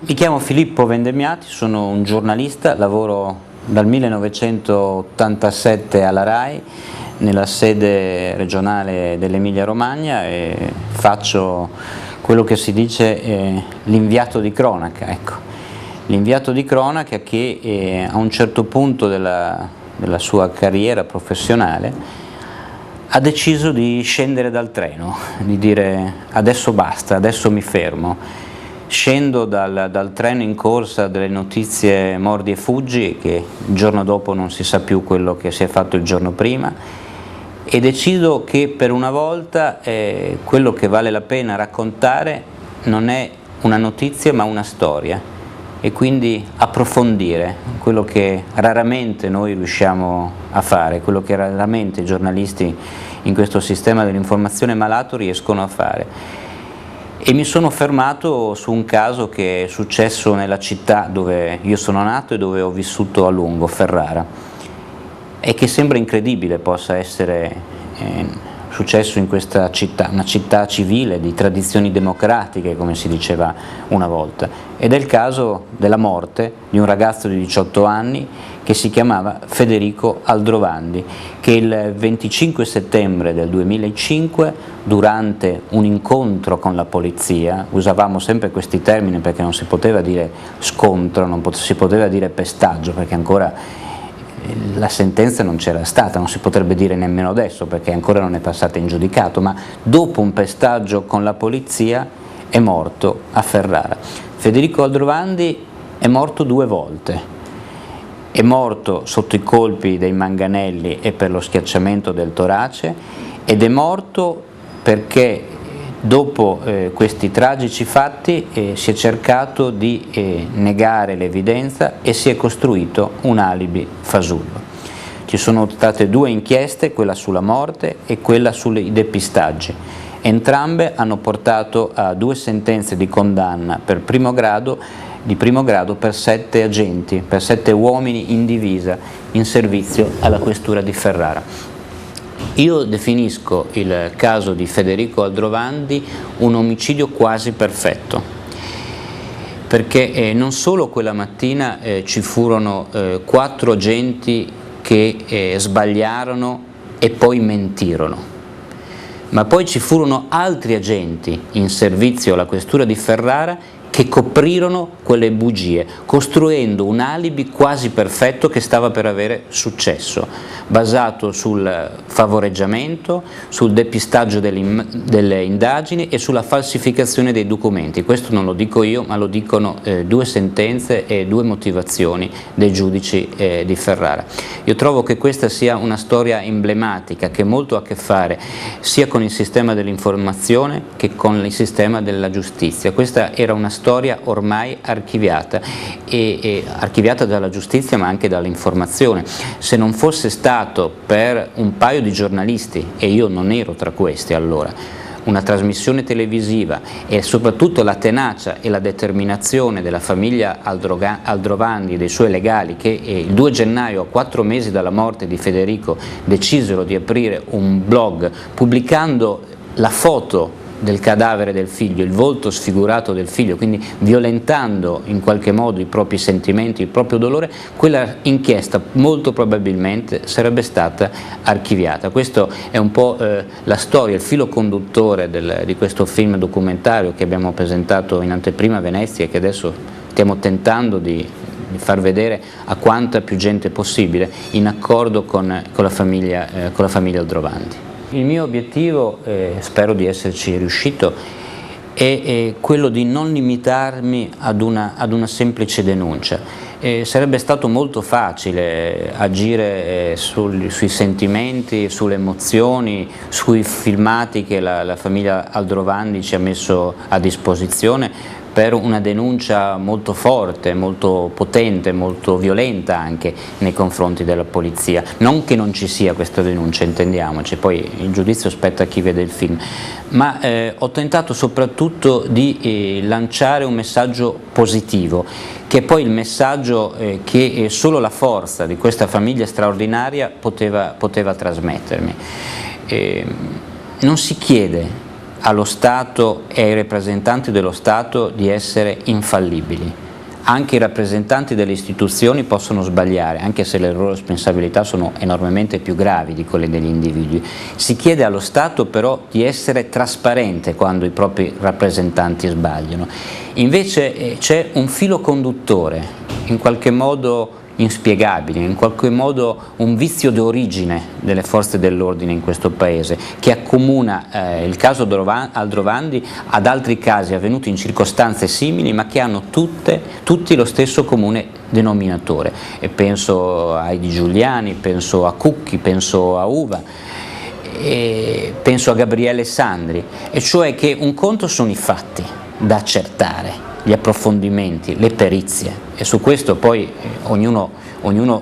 Mi chiamo Filippo Vendemmiati, sono un giornalista, lavoro dal 1987 alla RAI nella sede regionale dell'Emilia Romagna e faccio quello che si dice l'inviato di cronaca, ecco. L'inviato di cronaca che a un certo punto della sua carriera professionale ha deciso di scendere dal treno, di dire adesso basta, adesso mi fermo. Scendo dal treno in corsa delle notizie mordi e fuggi, che il giorno dopo non si sa più quello che si è fatto il giorno prima, e decido che per una volta quello che vale la pena raccontare non è una notizia ma una storia, e quindi approfondire quello che raramente noi riusciamo a fare, quello che raramente i giornalisti in questo sistema dell'informazione malato riescono a fare. E mi sono fermato su un caso che è successo nella città dove io sono nato e dove ho vissuto a lungo, Ferrara, e che sembra incredibile possa essere successo in questa città, una città civile di tradizioni democratiche, come si diceva una volta, ed è il caso della morte di un ragazzo di 18 anni che si chiamava Federico Aldrovandi, che il 25 settembre del 2005, durante un incontro con la polizia, usavamo sempre questi termini perché non si poteva dire scontro, non si poteva dire pestaggio, perché ancora la sentenza non c'era stata, non si potrebbe dire nemmeno adesso perché ancora non è passata in giudicato, ma dopo un pestaggio con la polizia è morto a Ferrara. Federico Aldrovandi è morto 2 volte, è morto sotto i colpi dei manganelli e per lo schiacciamento del torace, ed è morto perché dopo questi tragici fatti si è cercato di negare l'evidenza e si è costruito un alibi fasullo. Ci sono state 2 inchieste, quella sulla morte e quella sui depistaggi. Entrambe hanno portato a 2 sentenze di condanna di primo grado per 7 agenti, per 7 uomini in divisa in servizio alla questura di Ferrara. Io definisco il caso di Federico Aldrovandi un omicidio quasi perfetto, perché non solo quella mattina ci furono 4 agenti che sbagliarono e poi mentirono, ma poi ci furono altri agenti in servizio alla questura di Ferrara che coprirono quelle bugie, costruendo un alibi quasi perfetto che stava per avere successo, basato sul favoreggiamento, sul depistaggio delle indagini e sulla falsificazione dei documenti. Questo non lo dico io, ma lo dicono 2 sentenze e 2 motivazioni dei giudici di Ferrara. Io trovo che questa sia una storia emblematica che ha molto a che fare sia con il sistema dell'informazione che con il sistema della giustizia. Questa era una storia ormai archiviata, e archiviata dalla giustizia ma anche dall'informazione. Se non fosse stato per un paio di giornalisti, e io non ero tra questi allora, una trasmissione televisiva e soprattutto la tenacia e la determinazione della famiglia Aldrovandi e dei suoi legali, che il 2 gennaio, a 4 mesi dalla morte di Federico, decisero di aprire un blog pubblicando la foto del cadavere del figlio, il volto sfigurato del figlio, quindi violentando in qualche modo i propri sentimenti, il proprio dolore, quella inchiesta molto probabilmente sarebbe stata archiviata. Questo è un po' la storia, il filo conduttore di questo film documentario che abbiamo presentato in anteprima a Venezia e che adesso stiamo tentando di far vedere a quanta più gente possibile, in accordo con la famiglia Aldrovandi. Il mio obiettivo, spero di esserci riuscito, è quello di non limitarmi ad una semplice denuncia. Sarebbe stato molto facile agire sui sentimenti, sulle emozioni, sui filmati che la famiglia Aldrovandi ci ha messo a disposizione per una denuncia molto forte, molto potente, molto violenta anche nei confronti della polizia. Non che non ci sia questa denuncia, intendiamoci, poi il giudizio spetta a chi vede il film, ma ho tentato soprattutto di lanciare un messaggio positivo, che è poi il messaggio che solo la forza di questa famiglia straordinaria poteva trasmettermi. Non si chiede allo Stato e ai rappresentanti dello Stato di essere infallibili. Anche i rappresentanti delle istituzioni possono sbagliare, anche se le loro responsabilità sono enormemente più gravi di quelle degli individui. Si chiede allo Stato però di essere trasparente quando i propri rappresentanti sbagliano. Invece c'è un filo conduttore, in qualche modo inspiegabile, in qualche modo un vizio d'origine delle forze dell'ordine in questo Paese, che accomuna il caso Aldrovandi ad altri casi avvenuti in circostanze simili, ma che hanno tutti lo stesso comune denominatore. E penso ai Di Giuliani, penso a Cucchi, penso a Uva, e penso a Gabriele Sandri, e cioè che un conto sono i fatti da accertare, gli approfondimenti, le perizie, e su questo poi ognuno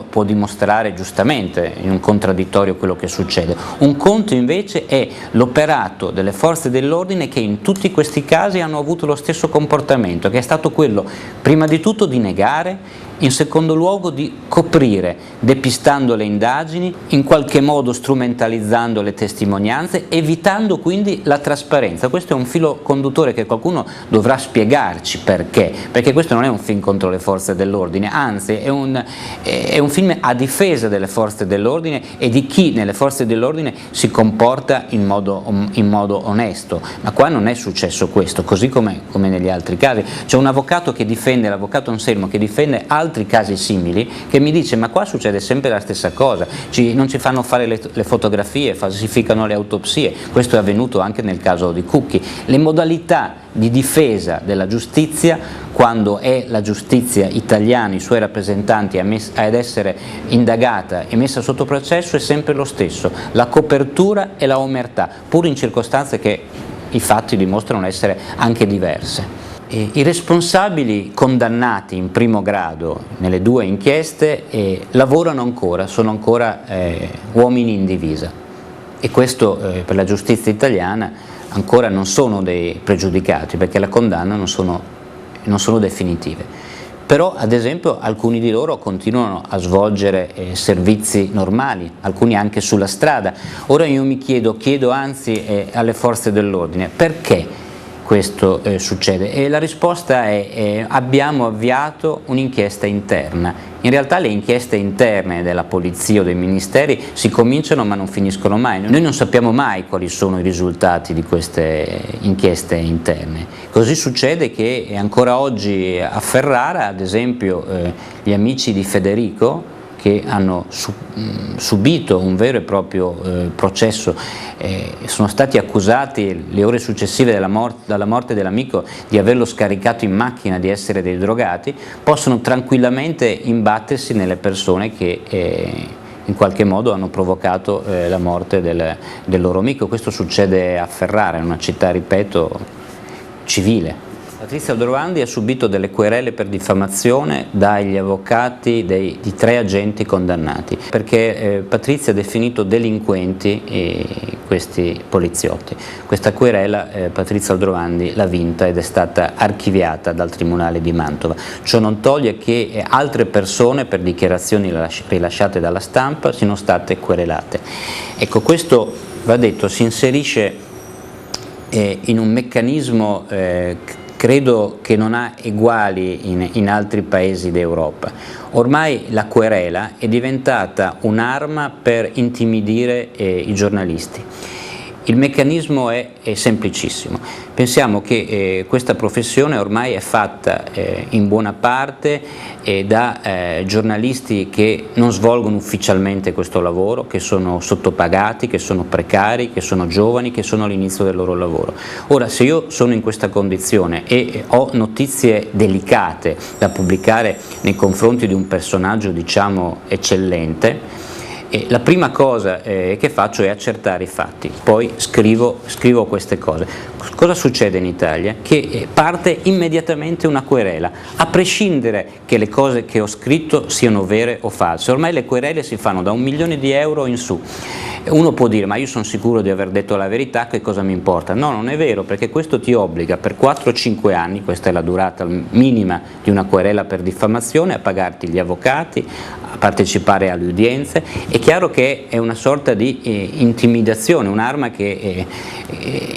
può dimostrare giustamente in un contraddittorio quello che succede. Un conto invece è l'operato delle forze dell'ordine che in tutti questi casi hanno avuto lo stesso comportamento, che è stato quello prima di tutto di negare, in secondo luogo di coprire, depistando le indagini, in qualche modo strumentalizzando le testimonianze, evitando quindi la trasparenza. Questo è un filo conduttore che qualcuno dovrà spiegarci perché questo non è un film contro le forze dell'ordine, anzi è un film a difesa delle forze dell'ordine e di chi nelle forze dell'ordine si comporta in modo onesto, ma qua non è successo questo, così come negli altri casi. C'è un avvocato che difende, l'avvocato Anselmo, che difende altri casi simili, che mi dice ma qua succede sempre la stessa cosa, non ci fanno fare le fotografie, falsificano le autopsie. Questo è avvenuto anche nel caso di Cucchi. Le modalità di difesa della giustizia, quando è la giustizia italiana, i suoi rappresentanti ad essere indagata e messa sotto processo, è sempre lo stesso: la copertura e la omertà, pur in circostanze che i fatti dimostrano essere anche diverse. I responsabili condannati in primo grado nelle due inchieste lavorano ancora, sono ancora uomini in divisa, e questo per la giustizia italiana ancora non sono dei pregiudicati, perché la condanna non sono definitive. Però ad esempio alcuni di loro continuano a svolgere servizi normali, alcuni anche sulla strada. Ora io mi chiedo anzi alle forze dell'ordine perché questo succede, e la risposta è abbiamo avviato un'inchiesta interna. In realtà le inchieste interne della polizia o dei ministeri si cominciano ma non finiscono mai. Noi non sappiamo mai quali sono i risultati di queste inchieste interne. Così succede che ancora oggi a Ferrara, ad esempio, gli amici di Federico, che hanno subito un vero e proprio processo, sono stati accusati le ore successive dalla morte dell'amico di averlo scaricato in macchina, di essere dei drogati, possono tranquillamente imbattersi nelle persone che in qualche modo hanno provocato la morte del loro amico. Questo succede a Ferrara, in una città, ripeto, civile. Patrizia Aldrovandi ha subito delle querele per diffamazione dagli avvocati di 3 agenti condannati, perché Patrizia ha definito delinquenti questi poliziotti. Questa querela Patrizia Aldrovandi l'ha vinta ed è stata archiviata dal Tribunale di Mantova. Ciò non toglie che altre persone, per dichiarazioni rilasciate dalla stampa, siano state querelate. Ecco, questo, va detto, si inserisce in un meccanismo credo che non ha eguali in altri paesi d'Europa. Ormai la querela è diventata un'arma per intimidire i giornalisti. Il meccanismo è semplicissimo. Pensiamo che questa professione ormai è fatta in buona parte da giornalisti che non svolgono ufficialmente questo lavoro, che sono sottopagati, che sono precari, che sono giovani, che sono all'inizio del loro lavoro. Ora, se io sono in questa condizione e ho notizie delicate da pubblicare nei confronti di un personaggio, diciamo, eccellente, la prima cosa che faccio è accertare i fatti, poi scrivo queste cose. Cosa succede in Italia? Che parte immediatamente una querela, a prescindere che le cose che ho scritto siano vere o false. Ormai le querele si fanno da 1 milione di euro in su. Uno può dire, ma io sono sicuro di aver detto la verità, che cosa mi importa? No, non è vero, perché questo ti obbliga per 4-5 anni, questa è la durata minima di una querela per diffamazione, a pagarti gli avvocati, a partecipare alle udienze. È chiaro che è una sorta di intimidazione, un'arma che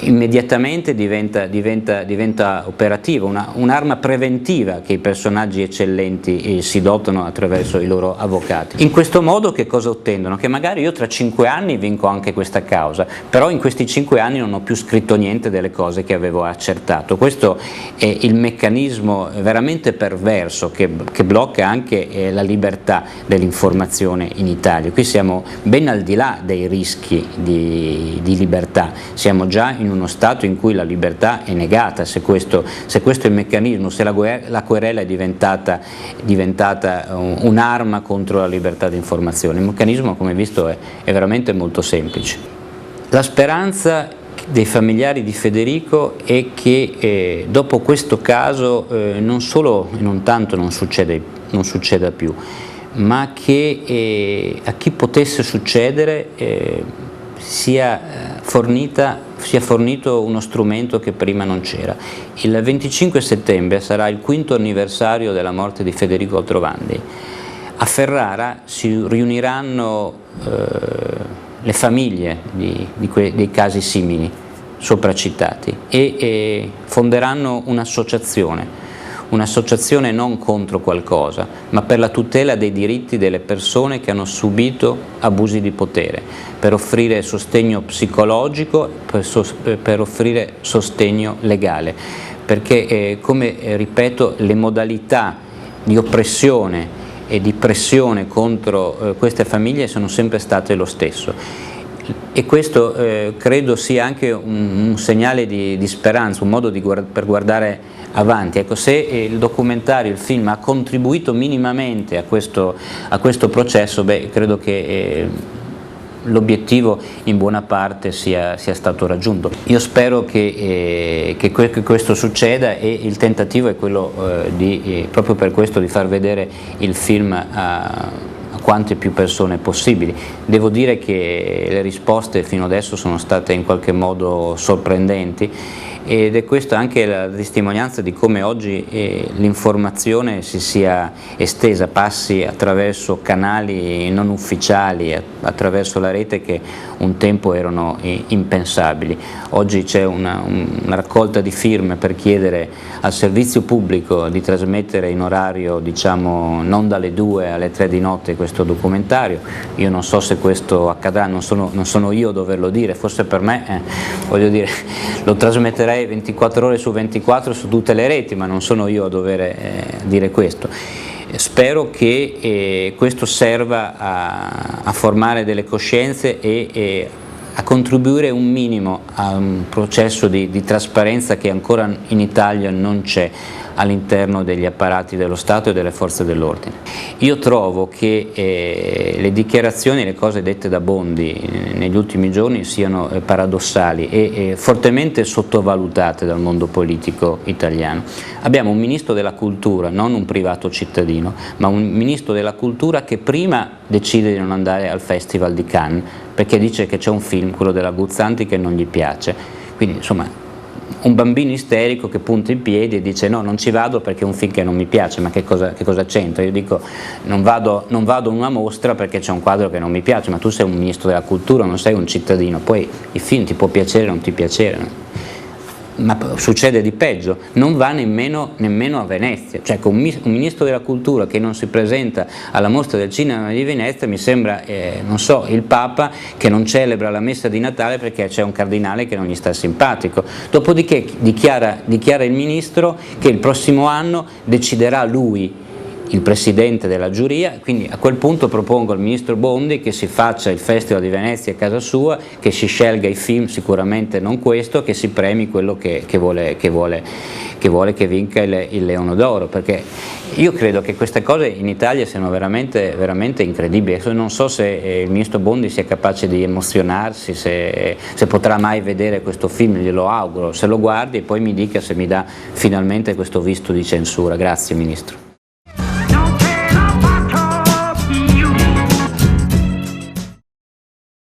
immediatamente diventa operativa, un'arma preventiva che i personaggi eccellenti si dotano attraverso i loro avvocati. In questo modo che cosa ottendono? Che magari io tra 5 anni vinco anche questa causa, però in questi 5 anni non ho più scritto niente delle cose che avevo accertato. Questo è il meccanismo veramente perverso che blocca anche la libertà dell'informazione in Italia. Qui siamo ben al di là dei rischi di libertà, siamo già in uno stato in cui la libertà è negata, se questo è il meccanismo, se la querela è diventata un'arma contro la libertà di informazione. Il meccanismo, come visto, è veramente molto semplice. La speranza dei familiari di Federico è che dopo questo caso non solo e non tanto non succeda più, ma che a chi potesse succedere sia fornito uno strumento che prima non c'era. Il 25 settembre sarà il 5° anniversario della morte di Federico Aldrovandi. A Ferrara si riuniranno le famiglie dei casi simili sopracitati e fonderanno un'associazione non contro qualcosa, ma per la tutela dei diritti delle persone che hanno subito abusi di potere, per offrire sostegno psicologico, per offrire sostegno legale, perché come ripeto, le modalità di oppressione e di pressione contro queste famiglie sono sempre state lo stesso. E questo credo sia anche un segnale di speranza, un modo per guardare avanti. Ecco, se il documentario, il film ha contribuito minimamente a questo processo, credo che l'obiettivo in buona parte sia stato raggiunto. Io spero che questo succeda, e il tentativo è quello proprio per questo, di far vedere il film a quante più persone possibili. Devo dire che le risposte fino adesso sono state in qualche modo sorprendenti, ed è questa anche la testimonianza di come oggi l'informazione si sia estesa, passi attraverso canali non ufficiali, attraverso la rete, che un tempo erano impensabili. Oggi c'è una raccolta di firme per chiedere al servizio pubblico di trasmettere in orario, diciamo, non dalle 2 alle 3 di notte questo documentario. Io non so se questo accadrà, non sono io a doverlo dire, forse per me, voglio dire, lo trasmetterei 24 ore su 24 su tutte le reti, ma non sono io a dover dire questo. Spero che questo serva a formare delle coscienze e a contribuire un minimo a un processo di trasparenza che ancora in Italia non c'è all'interno degli apparati dello Stato e delle forze dell'ordine. Io trovo che le dichiarazioni e le cose dette da Bondi negli ultimi giorni siano paradossali e fortemente sottovalutate dal mondo politico italiano. Abbiamo un ministro della cultura, non un privato cittadino, ma un ministro della cultura che prima decide di non andare al Festival di Cannes perché dice che c'è un film, quello della Guzzanti, che non gli piace. Quindi, insomma, un bambino isterico che punta in piedi e dice no, non ci vado perché è un film che non mi piace. Ma che cosa c'entra? Io dico non vado a una mostra perché c'è un quadro che non mi piace, ma tu sei un ministro della cultura, non sei un cittadino. Poi il film ti può piacere o non ti piacere, no? Ma succede di peggio, non va nemmeno a Venezia. Cioè, con un ministro della cultura che non si presenta alla mostra del cinema di Venezia mi sembra, non so, il Papa che non celebra la messa di Natale perché c'è un cardinale che non gli sta simpatico. Dopodiché dichiara il ministro che il prossimo anno deciderà lui il presidente della giuria, quindi a quel punto propongo al ministro Bondi che si faccia il Festival di Venezia a casa sua, che si scelga i film, sicuramente non questo, che si premi quello che vuole che vinca il Leone d'Oro, perché io credo che queste cose in Italia siano veramente, veramente incredibili. Non so se il ministro Bondi sia capace di emozionarsi, se potrà mai vedere questo film, glielo auguro, se lo guardi e poi mi dica se mi dà finalmente questo visto di censura. Grazie Ministro.